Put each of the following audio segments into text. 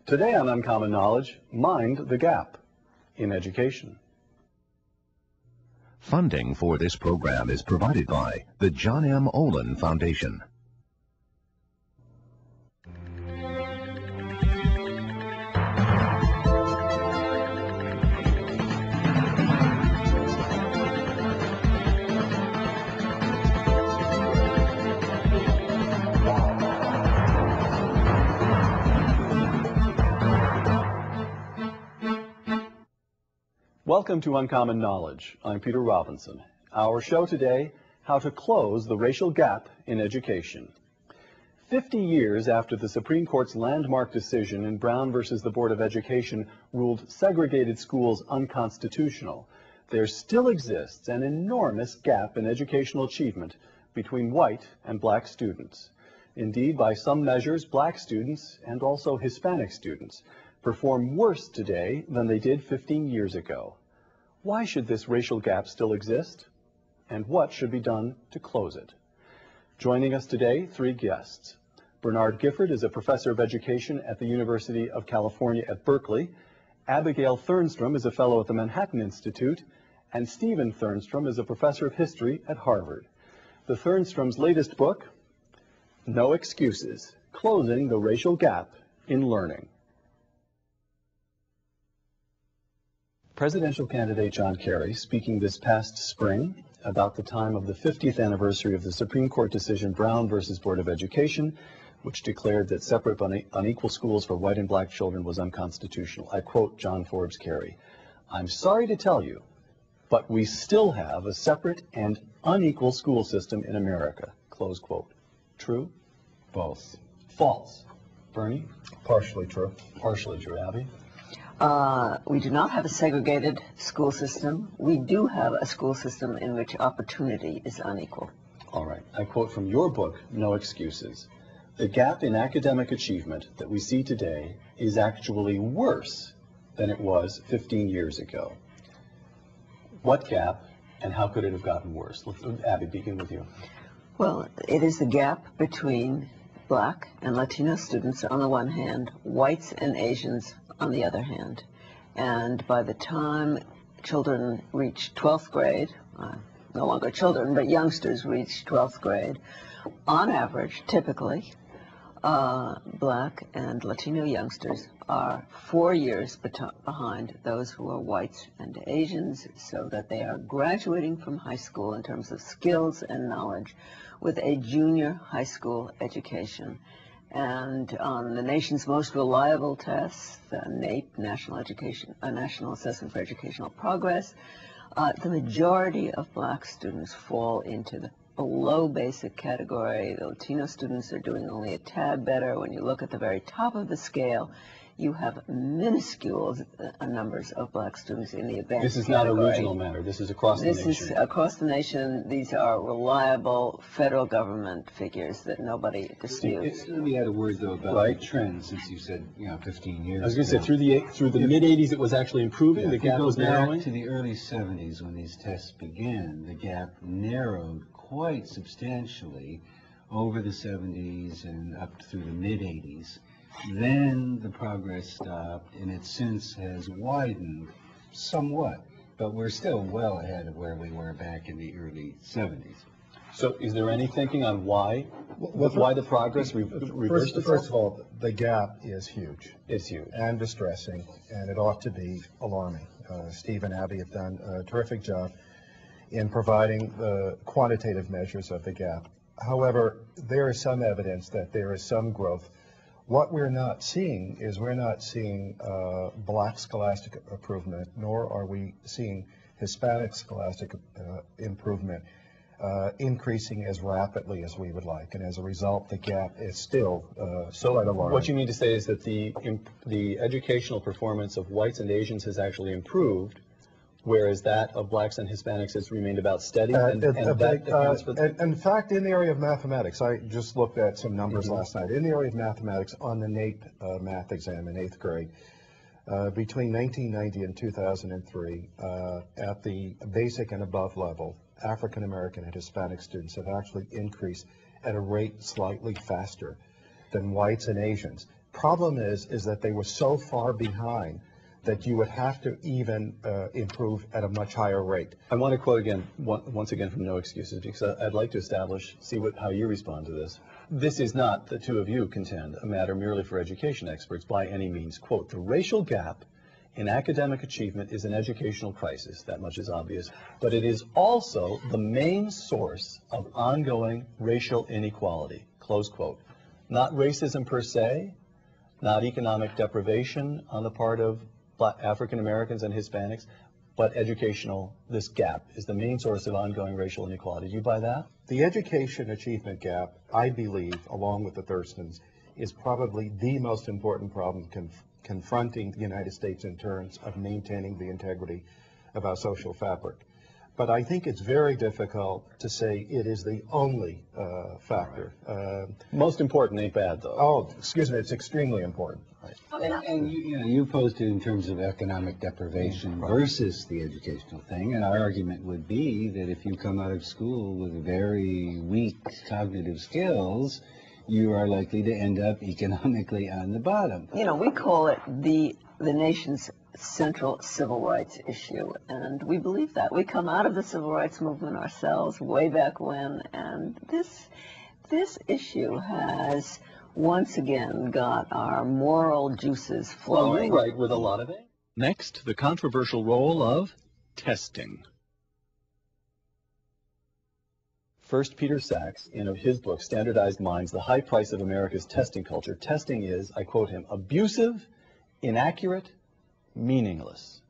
Today on Uncommon Knowledge, mind the gap in education. Funding for this program is provided by the John M. OLIN Foundation. Welcome to Uncommon Knowledge. I'm Peter Robinson. Our show today, how to close the racial gap in education. 50 years after the Supreme Court's landmark decision in Brown versus the Board of Education ruled segregated schools unconstitutional, there still exists an enormous gap in educational achievement between white and black students. Indeed, by some measures, black students and also Hispanic students perform worse today than they did 15 years ago. Why should this racial gap still exist? And what should be done to close it? Joining us today, three guests. Bernard Gifford is a professor of education at the University of California at Berkeley. Abigail Thernststrom is a fellow at the Manhattan Institute. And Stephan Thernstrom is a professor of history at Harvard. The Thernstrom's latest book, No Excuses, Closing the Racial Gap in Learning. Presidential candidate John Kerry, speaking this past spring about the time of the 50th anniversary of the Supreme Court decision Brown versus Board of Education, which declared that separate but unequal schools for white and black children was unconstitutional. I quote John Forbes Kerry, "I'm sorry to tell you, but we still have a separate and unequal school system in America." Close quote. True? False. False. Bernie? Partially true. Partially true. Abby? We do not have a segregated school system. We do have a school system in which opportunity is unequal. All right. I quote from your book, No Excuses. The gap in academic achievement that we see today is actually worse than it was 15 years ago. What gap, and how could it have gotten worse? Abby, begin with you. Well, it is the gap between black and Latino students on the one hand, whites and Asians on the other hand. And by the time children reach 12th grade, no longer children, but youngsters reach 12th grade, on average, typically, black and Latino youngsters are 4 years behind those who are whites and Asians, so that they are graduating from high school in terms of skills and knowledge with a junior high school education. And on the nation's most reliable tests, the NAEP, National Assessment for Educational Progress, the majority of black students fall into the below basic category. The Latino students are doing only a tad better. When you look at the very top of the scale, you have minuscule numbers of black students in the advanced This is not category. a regional matter. This is across the nation. This is across the nation. These are reliable federal government figures that nobody disputes. Let me add a word, though, about the trend, since you said, 15 years I was going to say, through the mid-'80s, it was actually improving. The gap was narrowing. To the early 70s, when these tests began, the gap narrowed quite substantially over the 70s and up through the mid-'80s. Then the progress stopped, and it since has widened somewhat, but we're still well ahead of where we were back in the early 70s. So is there any thinking on why the progress reversed itself? First of all, the gap is huge. It's huge. And distressing, and it ought to be alarming. Steve and Abby have done a terrific job in providing the quantitative measures of the gap. However, there is some evidence that there is some growth. What we're not seeing is black scholastic improvement, nor are we seeing Hispanic scholastic improvement increasing as rapidly as we would like. And as a result, the gap is still quite alarming. What you mean to say is that the educational performance of whites and Asians has actually improved, whereas that of blacks and Hispanics has remained about steady, and that accounts for that? In fact, in the area of mathematics, I just looked at some numbers last night. In the area of mathematics, on the NAEP math exam in 8th grade, between 1990 and 2003, at the basic and above level, African American and Hispanic students have actually increased at a rate slightly faster than whites and Asians. Problem is that they were so far behind that you would have to even improve at a much higher rate. I want to quote again, once again from No Excuses, because I'd like to establish, how you respond to this. This is not, the two of you contend, a matter merely for education experts by any means. Quote, the racial gap in academic achievement is an educational crisis, that much is obvious, but it is also the main source of ongoing racial inequality, close quote. Not racism per se, not economic deprivation on the part of African Americans and Hispanics, but this gap is the main source of ongoing racial inequality. Do you buy that? The education achievement gap, I believe, along with the Thernststoms, is probably the most important problem confronting the United States in terms of maintaining the integrity of our social fabric. But I think it's very difficult to say it is the only factor. Most important ain't bad, though. Oh, excuse me, it's extremely important. And you posed it in terms of economic deprivation versus the educational thing, and our argument would be that if you come out of school with very weak cognitive skills, you are likely to end up economically on the bottom. You know, we call it the nation's central civil rights issue, and we believe that. We come out of the civil rights movement ourselves way back when, and this issue has once again got our moral juices flowing. Well, you're right with a lot of it. Next, the controversial role of testing. First, Peter Sachs, in his book, Standardized Minds, The High Price of America's Testing Culture. Testing is, I quote him, abusive, inaccurate, meaningless.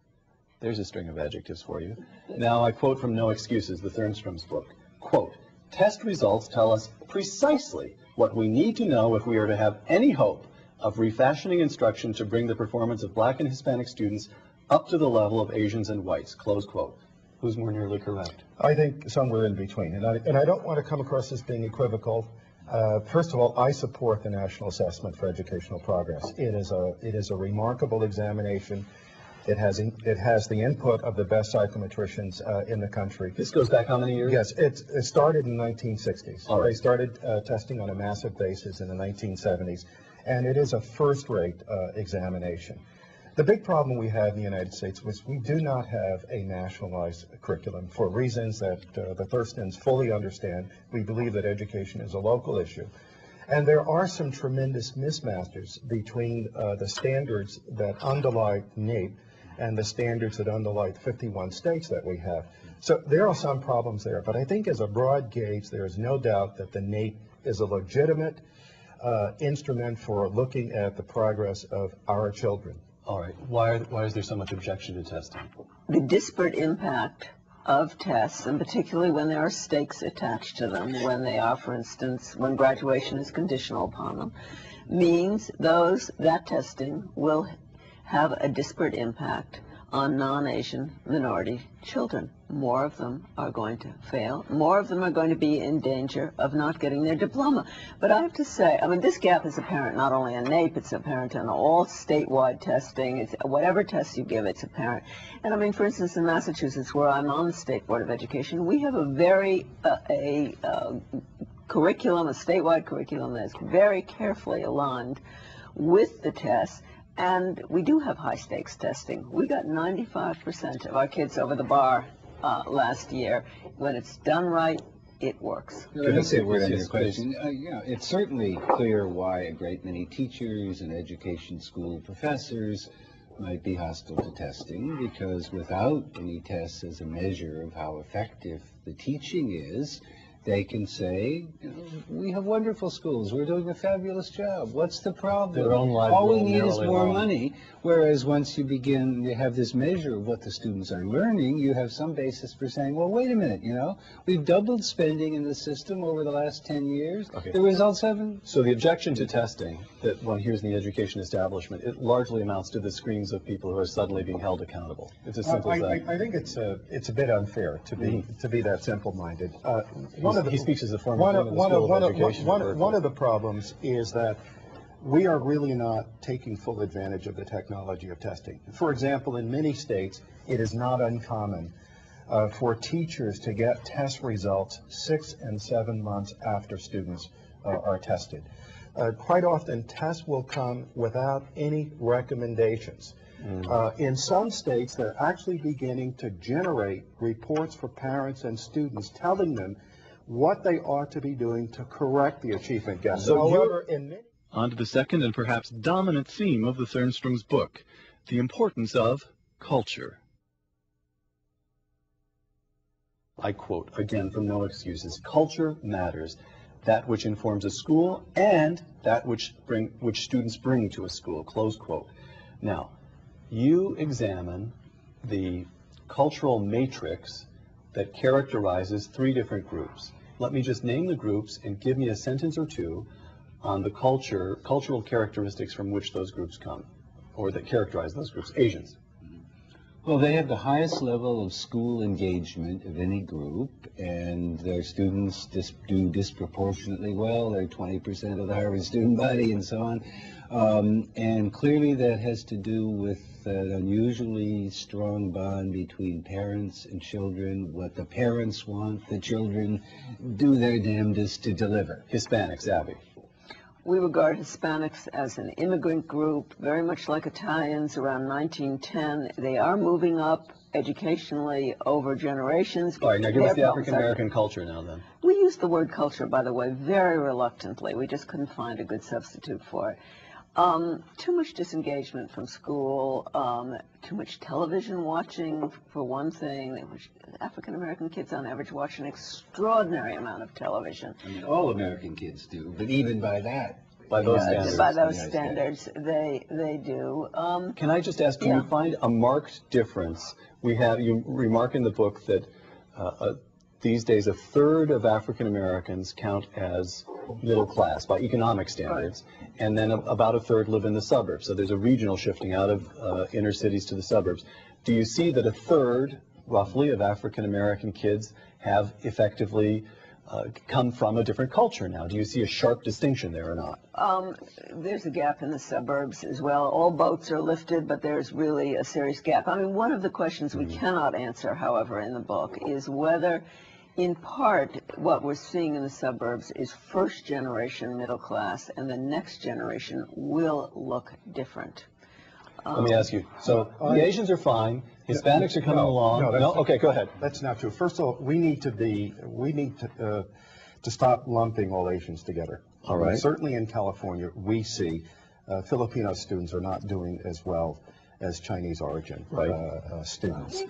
There's a string of adjectives for you. Now, I quote from No Excuses, the Thernstrom's book. Quote, test results tell us precisely what we need to know if we are to have any hope of refashioning instruction to bring the performance of Black and Hispanic students up to the level of Asians and whites, close quote. Who's more nearly correct? I think somewhere in between, and I don't want to come across as being equivocal. First of all, I support the National Assessment for Educational Progress. It is a remarkable examination. It has the input of the best psychometricians in the country. This goes back how many years? Yes, it started in the 1960s. All right. They started testing on a massive basis in the 1970s, and it is a first-rate examination. The big problem we have in the United States was we do not have a nationalized curriculum for reasons that the Thernststoms fully understand. We believe that education is a local issue. And there are some tremendous mismatches between the standards that underlie NAEP and the standards that underlie the 51 states that we have. So there are some problems there, but I think as a broad gauge, there is no doubt that the NAEP is a legitimate instrument for looking at the progress of our children. All right. Why is there so much objection to testing? The disparate impact of tests, and particularly when there are stakes attached to them, when they are, for instance, when graduation is conditional upon them, means that testing will have a disparate impact on non-Asian minority children. More of them are going to fail. More of them are going to be in danger of not getting their diploma. But I have to say, I mean, this gap is apparent not only in NAEP, it's apparent in all statewide testing. It's, whatever test you give, it's apparent. And I mean, for instance, in Massachusetts, where I'm on the State Board of Education, we have a curriculum, a statewide curriculum that's very carefully aligned with the tests. And we do have high-stakes testing. We got 95% of our kids over the bar last year. When it's done right, it works. Let me say a word on your question. It's certainly clear why a great many teachers and education school professors might be hostile to testing, because without any tests as a measure of how effective the teaching is, they can say, we have wonderful schools. We're doing a fabulous job. What's the problem? Their own lives all we need is more money. Whereas once you begin to have this measure of what the students are learning, you have some basis for saying, well, wait a minute, we've doubled spending in the system over the last 10 years. Okay. The results haven't. So the objection to testing that one hears in the education establishment, it largely amounts to the screams of people who are suddenly being held accountable. It's as simple as that. I think it's a bit unfair to be that simple-minded. He speaks as a former one of the problems is that we are really not taking full advantage of the technology of testing. For example, in many states, it is not uncommon for teachers to get test results 6 and 7 months after students are tested. quite often tests will come without any recommendations. In some states, they're actually beginning to generate reports for parents and students telling them what they ought to be doing to correct the achievement gap. So however, on to the second and perhaps dominant theme of the Thernstrom's book, the importance of culture. I quote again from No Excuses: "Culture matters, that which informs a school and that which students bring to a school," close quote. Now, you examine the cultural matrix that characterizes three different groups. Let me just name the groups and give me a sentence or two on the cultural characteristics from which those groups come, or that characterize those groups. Asians. Well, they have the highest level of school engagement of any group, and their students do disproportionately well. They're 20% of the Harvard student body and so on. And clearly that has to do with an unusually strong bond between parents and children. What the parents want, the children do their damnedest to deliver. Hispanics, Abby. We regard Hispanics as an immigrant group, very much like Italians around 1910. They are moving up educationally over generations. All right, now give us the African-American culture now then. We use the word culture, by the way, very reluctantly. We just couldn't find a good substitute for it. Too much disengagement from school, too much television watching, for one thing. African-American kids on average watch an extraordinary amount of television. I mean, all American kids do, but even by that. By those standards. By those standards, they do. Can I just ask, do you find a marked difference? You remark in the book that these days a third of African Americans count as middle class by economic standards, and then about a third live in the suburbs. So there's a regional shifting out of inner cities to the suburbs. Do you see that a third, roughly, of African American kids have effectively come from a different culture now? Do you see a sharp distinction there or not? There's a gap in the suburbs as well. All boats are lifted, but there's really a serious gap. I mean, one of the questions we cannot answer, however, in the book is whether, in part, what we're seeing in the suburbs is first generation middle class, and the next generation will look different. Let me ask you. So the Asians are fine. Hispanics are coming along. No? Okay, go ahead. That's not true. First of all, we need to stop lumping all Asians together. All right. Certainly in California, we see Filipino students are not doing as well as Chinese origin students.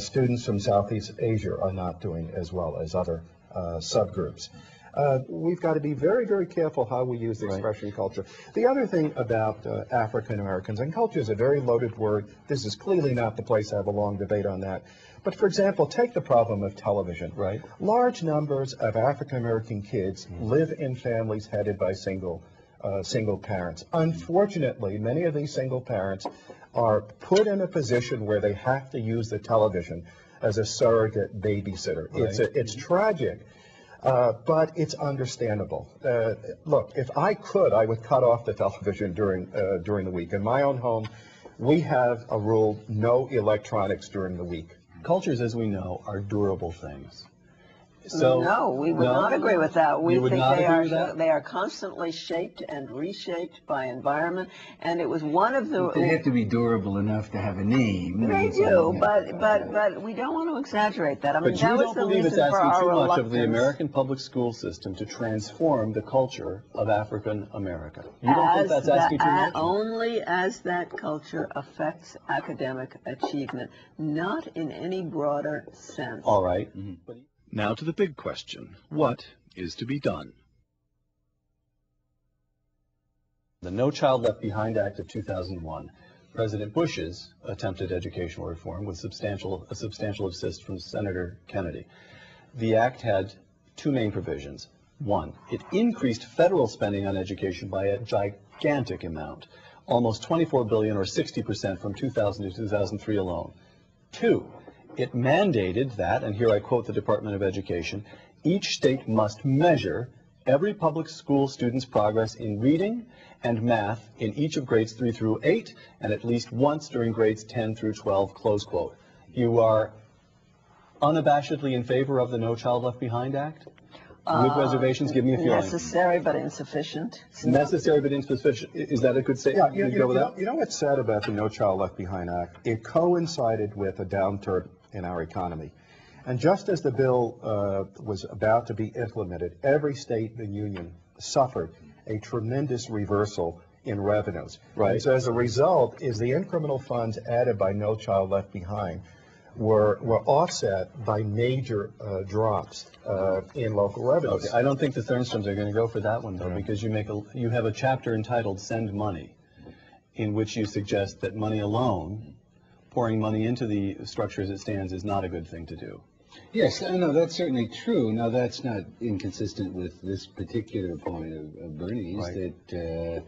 Students from Southeast Asia are not doing as well as other subgroups. We've got to be very, very careful how we use the expression culture. The other thing about African Americans, and culture is a very loaded word. This is clearly not the place to have a long debate on that. But for example, take the problem of television. Right. Large numbers of African American kids live in families headed by single parents. Unfortunately, many of these single parents are put in a position where they have to use the television as a surrogate babysitter. Right. It's tragic. But it's understandable. Look, if I could, I would cut off the television during the week. In my own home, we have a rule: no electronics during the week. Cultures, as we know, are durable things. So no, we would not agree with that. We think they are constantly shaped and reshaped by environment, and it was one of the. They have to be durable enough to have a name. They do, but we don't want to exaggerate that. I mean, but that you was don't the believe it's reason for asking our too much reluctance. of the American public school system to transform the culture of African America. You don't think that's asking too much? Only as that culture affects academic achievement, not in any broader sense. All right. Now to the big question. What is to be done? The No Child Left Behind Act of 2001, President Bush's attempted educational reform with a substantial assist from Senator Kennedy. The act had two main provisions. One, it increased federal spending on education by a gigantic amount, almost $24 billion or 60% from 2000 to 2003 alone. Two, it mandated that, and here I quote the Department of Education, each state must measure every public school student's progress in reading and math in each of grades 3 through 8, and at least once during grades 10 through 12, close quote. You are unabashedly in favor of the No Child Left Behind Act? With reservations, give me a feeling. Necessary but insufficient. Necessary but insufficient. Is that a good statement? Yeah, you go with that? you know what's sad about the No Child Left Behind Act? It coincided with a downturn in our economy. And just as the bill was about to be implemented, every state in the union suffered a tremendous reversal in revenues. Right. And so as a result, is the incremental funds added by No Child Left Behind were offset by major drops in local revenues. Okay. I don't think the Thernstроms are going to go for that one, though, because you have a chapter entitled Send Money, in which you suggest that money alone, pouring money into the structure as it stands, is not a good thing to do. Yes, no, that's certainly true. Now, that's not inconsistent with this particular point of Bernie's, Right. that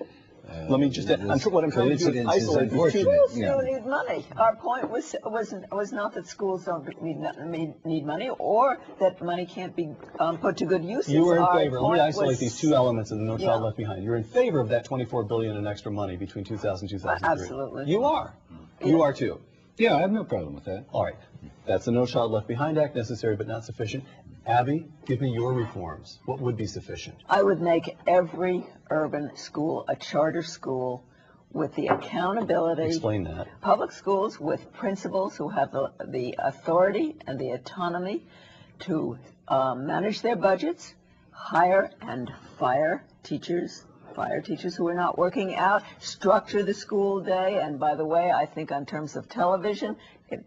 Let me just, what I'm trying to do is isolate these two. Schools do need money. Our point was not that schools don't need money, or that money can't be put to good use. You were in favor. Let me isolate these two elements of the No Child Left Behind. You're in favor of that $24 billion in extra money between 2000 and 2003. Absolutely. You are. You are too. Yeah, I have no problem with that. All right. That's the No Child Left Behind Act, necessary but not sufficient. Abby, give me your reforms. What would be sufficient? I would make every urban school a charter school with the accountability. Explain that. Public schools with principals who have the authority and the autonomy to manage their budgets, hire and fire teachers who are not working out, structure the school day. And by the way, I think in terms of television,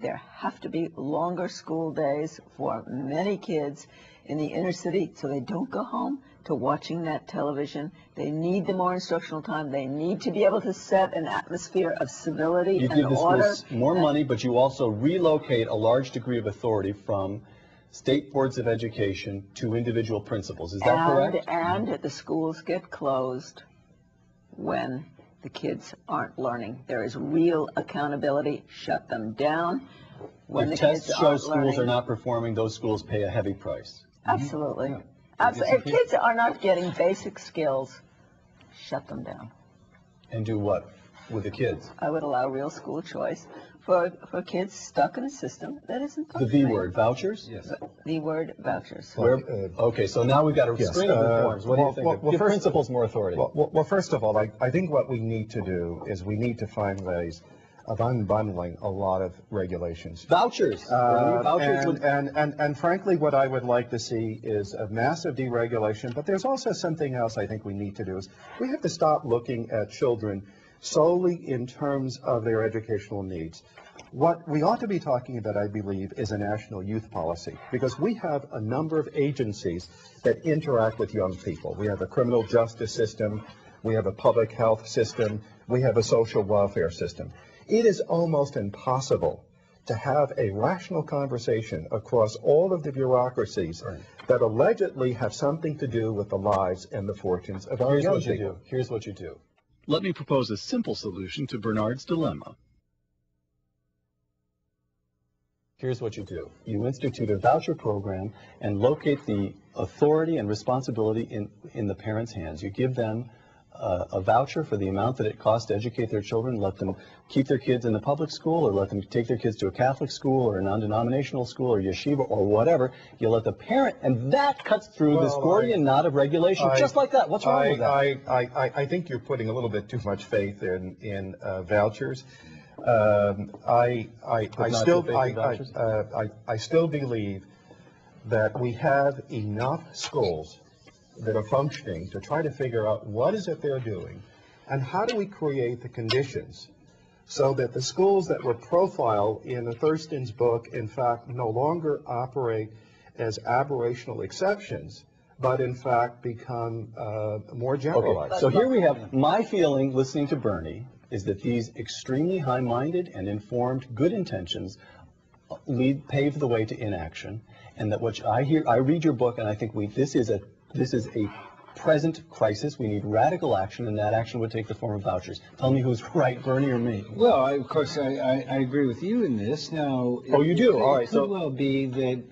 there have to be longer school days for many kids in the inner city so they don't go home to watching that television. They need the more instructional time. They need to be able to set an atmosphere of civility You and give the order. schools more money, but you also relocate a large degree of authority from state boards of education to individual principals. Is that correct? And the schools get closed when the kids aren't learning. There is real accountability. Shut them down when If the tests kids show aren't schools learning. are not performing, those schools pay a heavy price. Absolutely. Yeah. Absolutely. If kids are not getting basic skills, shut them down. And do what with the kids? I would allow real school choice for kids stuck in a system that isn't The V functioning. word, vouchers? Yes. The word vouchers. Okay, so now we've got a Yes, string of reforms. What do you think? Give first- principals more authority. Well, first of all, I think what we need to do is we need to find ways of unbundling a lot of regulations. Vouchers. Vouchers would... And frankly, what I would like to see is a massive deregulation, but there's also something else I think we need to do is we have to stop looking at children solely in terms of their educational needs. What we ought to be talking about, I believe, is a national youth policy, because we have a number of agencies that interact with young people. We have a criminal justice system, we have a public health system, we have a social welfare system. It is almost impossible to have a rational conversation across all of the bureaucracies that allegedly have something to do with the lives and the fortunes of our young people. Here's what you do. Let me propose a simple solution to Bernard's dilemma. Here's what you do. You institute a voucher program and locate the authority and responsibility in the parents' hands. You give them a voucher for the amount that it costs to educate their children, let them keep their kids in the public school, or let them take their kids to a Catholic school or a non-denominational school or yeshiva or whatever. You let the parent, and that cuts through this Gordian knot of regulation, just like that. What's wrong with that? I think you're putting a little bit too much faith in vouchers. I still believe that we have enough schools that are functioning to try to figure out what is it they're doing and how do we create the conditions so that the schools that were profiled in the Thurston's book, in fact, no longer operate as aberrational exceptions, but in fact become more generalized. Okay. So here we have my feeling, listening to Bernie, is that these extremely high-minded and informed good intentions pave the way to inaction, and that what I read your book, and I think this is a present crisis. We need radical action, and that action would take the form of vouchers. Tell me who's right, Bernie or me? Well, of course, I agree with you in this. Now, oh, you do? All right. It could well be that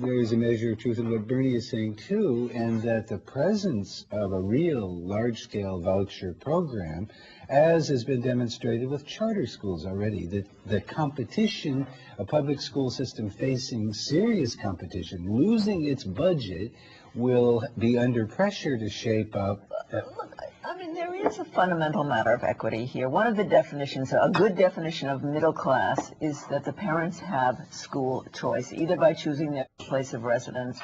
there is a measure of truth in what Bernie is saying, too, and that the presence of a real large-scale voucher program, as has been demonstrated with charter schools already, the competition, a public school system facing serious competition, losing its budget, will be under pressure to shape up. Look, I mean, there is a fundamental matter of equity here. One of the definitions, a good definition of middle class, is that the parents have school choice, either by choosing their place of residence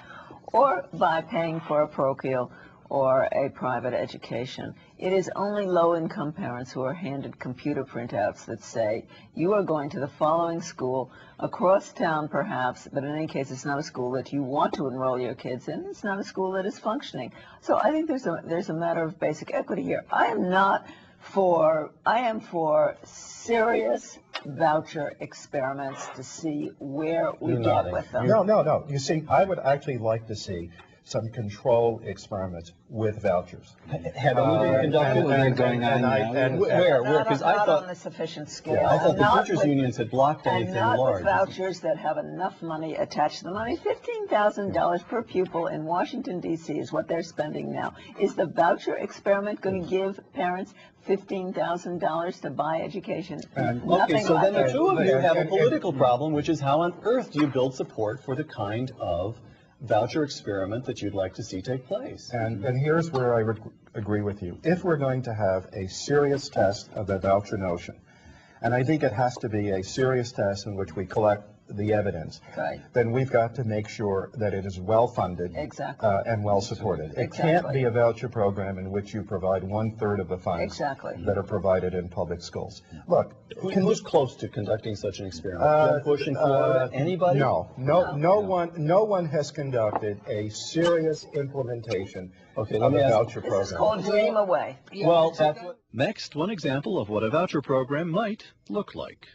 or by paying for a parochial or a private education. It is only low-income parents who are handed computer printouts that say, you are going to the following school across town perhaps, but in any case it's not a school that you want to enroll your kids in. It's not a school that is functioning. So I think there's a matter of basic equity here. I am for serious voucher experiments to see where we get with them. No. You see, I would actually like to see some control experiments with vouchers. Have any been conducted? Where? Because I thought on a sufficient scale. Yeah, I thought the teachers' unions had blocked anything and not large. with vouchers that have enough money attached to them. I mean, $15,000 per pupil in Washington, D.C. is what they're spending now. Is the voucher experiment going to give parents $15,000 to buy education? Okay, so then the two of you have a political problem, which is how on earth do you build support for the kind of voucher experiment that you'd like to see take place? And here's where I would agree with you. If we're going to have a serious test of the voucher notion, and I think it has to be a serious test in which we collect the evidence, Right. then we've got to make sure that it is well funded Exactly. And well supported. It Exactly. can't be a voucher program in which you provide 1/3 of the funds Exactly. that are provided in public schools. Look, Who's close to conducting such an experiment? Jeb Bush in Florida? Anybody? No one has conducted a serious implementation of a voucher This is program. called Dream Away. Well, that's what... Next, one example of what a voucher program might look like.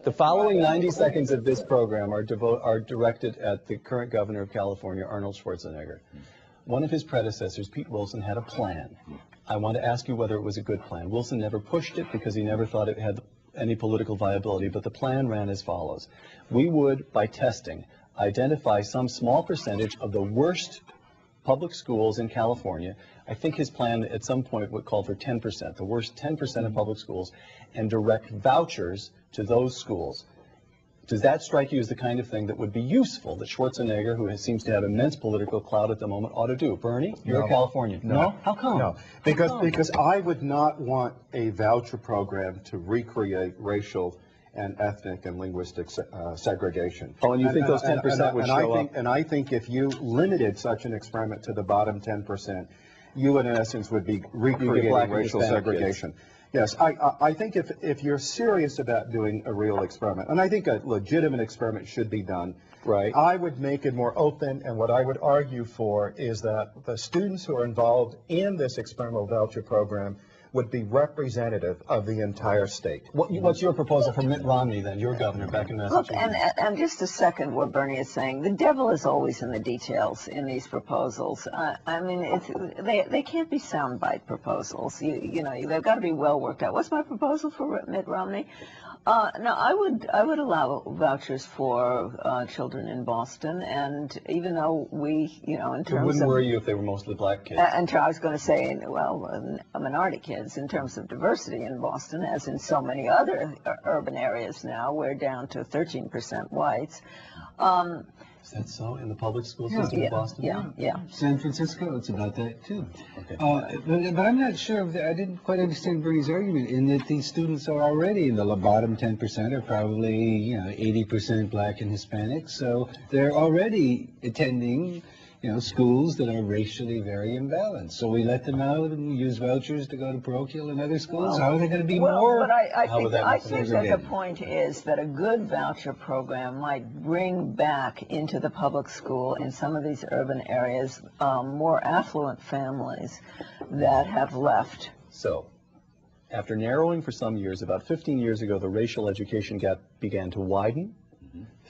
The following 90 seconds of this program are directed at the current governor of California, Arnold Schwarzenegger. One of his predecessors, Pete Wilson, had a plan. I want to ask you whether it was a good plan. Wilson never pushed it because he never thought it had any political viability, but the plan ran as follows. We would, by testing, identify some small percentage of the worst public schools in California. I think his plan at some point would call for 10%, the worst 10% of public schools, and direct vouchers to those schools. Does that strike you as the kind of thing that would be useful, that Schwarzenegger, who seems to have immense political clout at the moment, ought to do? Bernie, you're a Californian. No? How come? No, because I would not want a voucher program to recreate racial and ethnic and linguistic segregation. Oh, and you think those 10% would show up? And I think if you limited such an experiment to the bottom 10%, you in essence would be recreating racial segregation. Yes, I think if you're serious about doing a real experiment, and I think a legitimate experiment should be done, right, I would make it more open, and what I would argue for is that the students who are involved in this experimental voucher program would be representative of the entire state. What's your proposal for Mitt Romney, then, your governor back in Massachusetts? Look, and just to second what Bernie is saying, the devil is always in the details in these proposals. I mean, they can't be soundbite proposals. You know, they've got to be well worked out. What's my proposal for Mitt Romney? No, I would allow vouchers for children in Boston, and even though we, you know, in terms of... It wouldn't worry you if they were mostly black kids. And I was going to say, well, minority kids in terms of diversity in Boston, as in so many other urban areas now, we're down to 13% whites. Is that so in the public school system in Boston? Yeah. San Francisco, it's about that too. Okay. But I'm not sure of I didn't quite understand Bernie's argument in that these students are already in the bottom 10% are probably 80% black and Hispanic, so they're already attending schools that are racially very imbalanced. So we let them out and use vouchers to go to parochial and other schools. How are they going to be more? But I think that the point is that a good voucher program might bring back into the public school in some of these urban areas more affluent families that have left. So, after narrowing for some years, about 15 years ago, the racial education gap began to widen.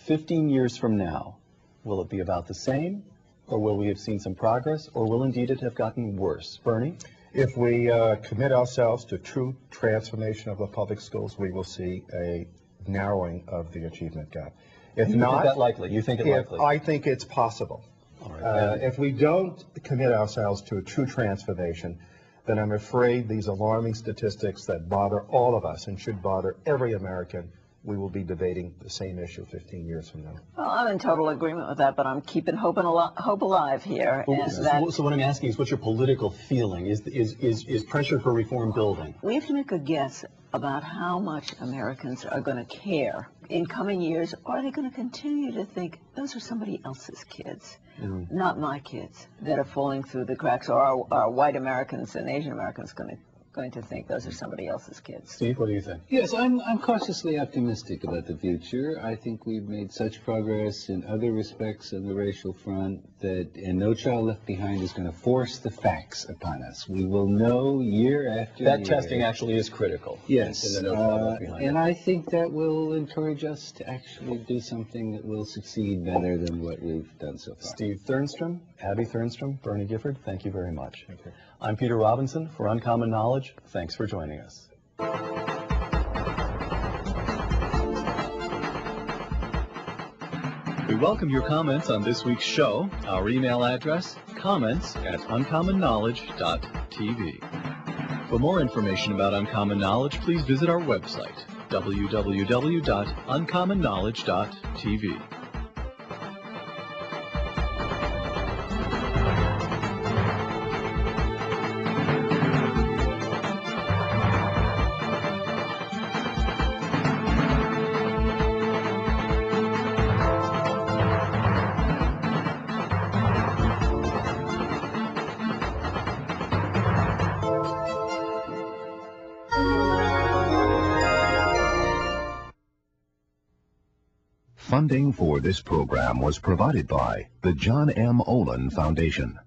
15 years from now, will it be about the same? Or will we have seen some progress, or will indeed it have gotten worse? Bernie? If we commit ourselves to true transformation of the public schools, we will see a narrowing of the achievement gap. If you not, think that likely? You think it likely? I think it's possible. All right, if we don't commit ourselves to a true transformation, then I'm afraid these alarming statistics that bother all of us and should bother every American we will be debating the same issue 15 years from now. Well, I'm in total agreement with that, but I'm keeping hope alive here. So what I'm asking is, what's your political feeling? Is pressure for reform building? We have to make a guess about how much Americans are going to care in coming years, or are they going to continue to think those are somebody else's kids, not my kids, that are falling through the cracks, or are white Americans and Asian Americans going to think those are somebody else's kids? Steve, what do you think? Yes, I'm cautiously optimistic about the future. I think we've made such progress in other respects on the racial front and No Child Left Behind is going to force the facts upon us. We will know year after year. That testing actually is critical. Yes, in the No Child Left Behind. and I think that will encourage us to actually do something that will succeed better than what we've done so far. Steve Thernststrom, Abby Thernstrom, Bernard Gifford, thank you very much. Thank you. I'm Peter Robinson for Uncommon Knowledge. Thanks for joining us. We welcome your comments on this week's show. Our email address, comments@uncommonknowledge.tv. For more information about Uncommon Knowledge, please visit our website, www.uncommonknowledge.tv. Funding for this program was provided by the John M. Olin Foundation.